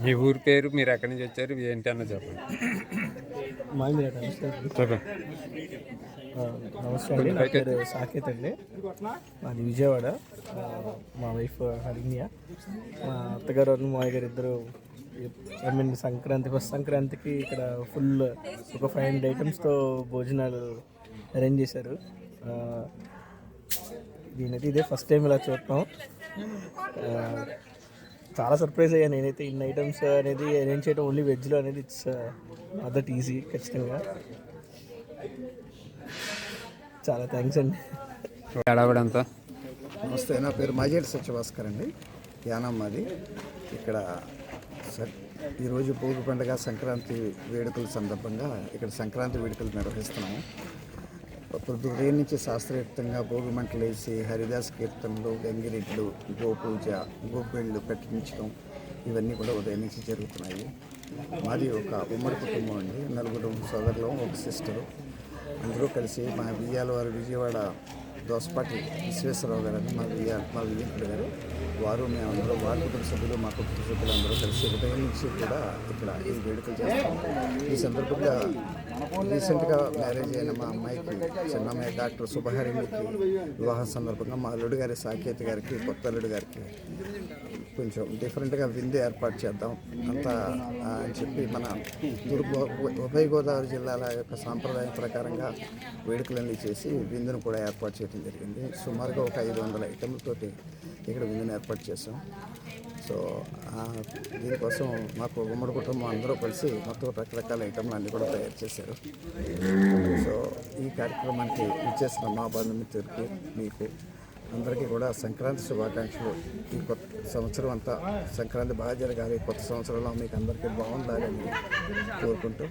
మీ ఊరి పేరు, మీరు ఎక్కడి నుంచి వచ్చారు, ఏంటి అన్న చెప్పండి. చెప్పండి. నమస్తే అండి, నా పేరు సాకేత్ అండి. మాది విజయవాడ. మా వైఫ్ హరిణ్య. మా అత్తగారు మామయ్య గారు ఇద్దరు సంక్రాంతి ఫస్ట్ సంక్రాంతికి ఇక్కడ ఫుల్ ఒక 500 ఐటమ్స్తో భోజనాలు అరేంజ్ చేశారు. నేనైతే ఇదే ఫస్ట్ టైం ఇలా చూడటం. చాలా సర్ప్రైజ్ అయ్యా నేనైతే. ఇన్ని ఐటమ్స్ అనేది అరేంజ్ చేయడం ఓన్లీ వెజ్లో అనేది ఇట్స్ దట్ ఈజీ. ఖచ్చితంగా చాలా థ్యాంక్స్ అండి. హడావిడంతా. నమస్తే, నా పేరు మాజేటి సత్యభాస్కర్ అండి. యానం మాది. ఇక్కడ ఈరోజు భోగి పండుగ సంక్రాంతి వేడుకల సందర్భంగా ఇక్కడ సంక్రాంతి వేడుకలు నిర్వహిస్తున్నాము. ఉదయం నుంచి శాస్త్రయుక్తంగా భోగి మంటలు వేసి హరిదాస్ కీర్తనలు, గంగిరెడ్లు, గోపూజ, గోపెళ్ళు పెట్టించడం ఇవన్నీ కూడా ఉదయం నుంచి జరుగుతున్నాయి. మాది ఒక ఉమ్మడి కుటుంబం అండి. 4 సోదరులు, ఒక సిస్టరు. అందరూ కలిసి మా వారు విజయవాడ దోసపాటి విశ్వేశ్వరరావు గారు అని మా వియ్యంకుడు గారు, వారు మేమందరూ వారి కుటుంబ సభ్యులు, మా కుటుంబ సభ్యులు అందరూ కలిసి ఉదయం నుంచి కూడా ఇక్కడ ఈ వేడుకలు చేస్తాం. ఈ సందర్భంగా రీసెంట్గా మ్యారేజ్ అయిన మా అమ్మాయికి, చిన్న అమ్మాయి డాక్టర్ శుభహరిణికి వివాహం సందర్భంగా మా అల్లుడు గారి సాకేత్ గారికి, కొత్త అల్లుడు గారికి కొంచెం డిఫరెంట్గా విందు ఏర్పాటు చేద్దాం అంతా అని చెప్పి మన ఉభయ గోదావరి జిల్లాల యొక్క సాంప్రదాయం ప్రకారంగా వేడుకలన్నీ చేసి విందును కూడా ఏర్పాటు చేయడం జరిగింది. సుమారుగా ఒక 500 ఐటెంలతోటి ఇక్కడ విందును ఏర్పాటు చేసాం. సో దీనికోసం మాకు ఉమ్మడి కుటుంబం అందరూ కలిసి మొత్తం రకరకాల ఐటెంలు అన్నీ కూడా తయారు చేశారు. సో ఈ కార్యక్రమానికి ఇచ్చేసిన మా బంధుమిత్రులకి, మీకు అందరికీ కూడా సంక్రాంతి శుభాకాంక్షలు. ఈ కొత్త సంవత్సరం అంతా సంక్రాంతి బాగా జరగాలి. కొత్త సంవత్సరంలో మీకు అందరికీ బాగుండాలని కోరుకుంటూ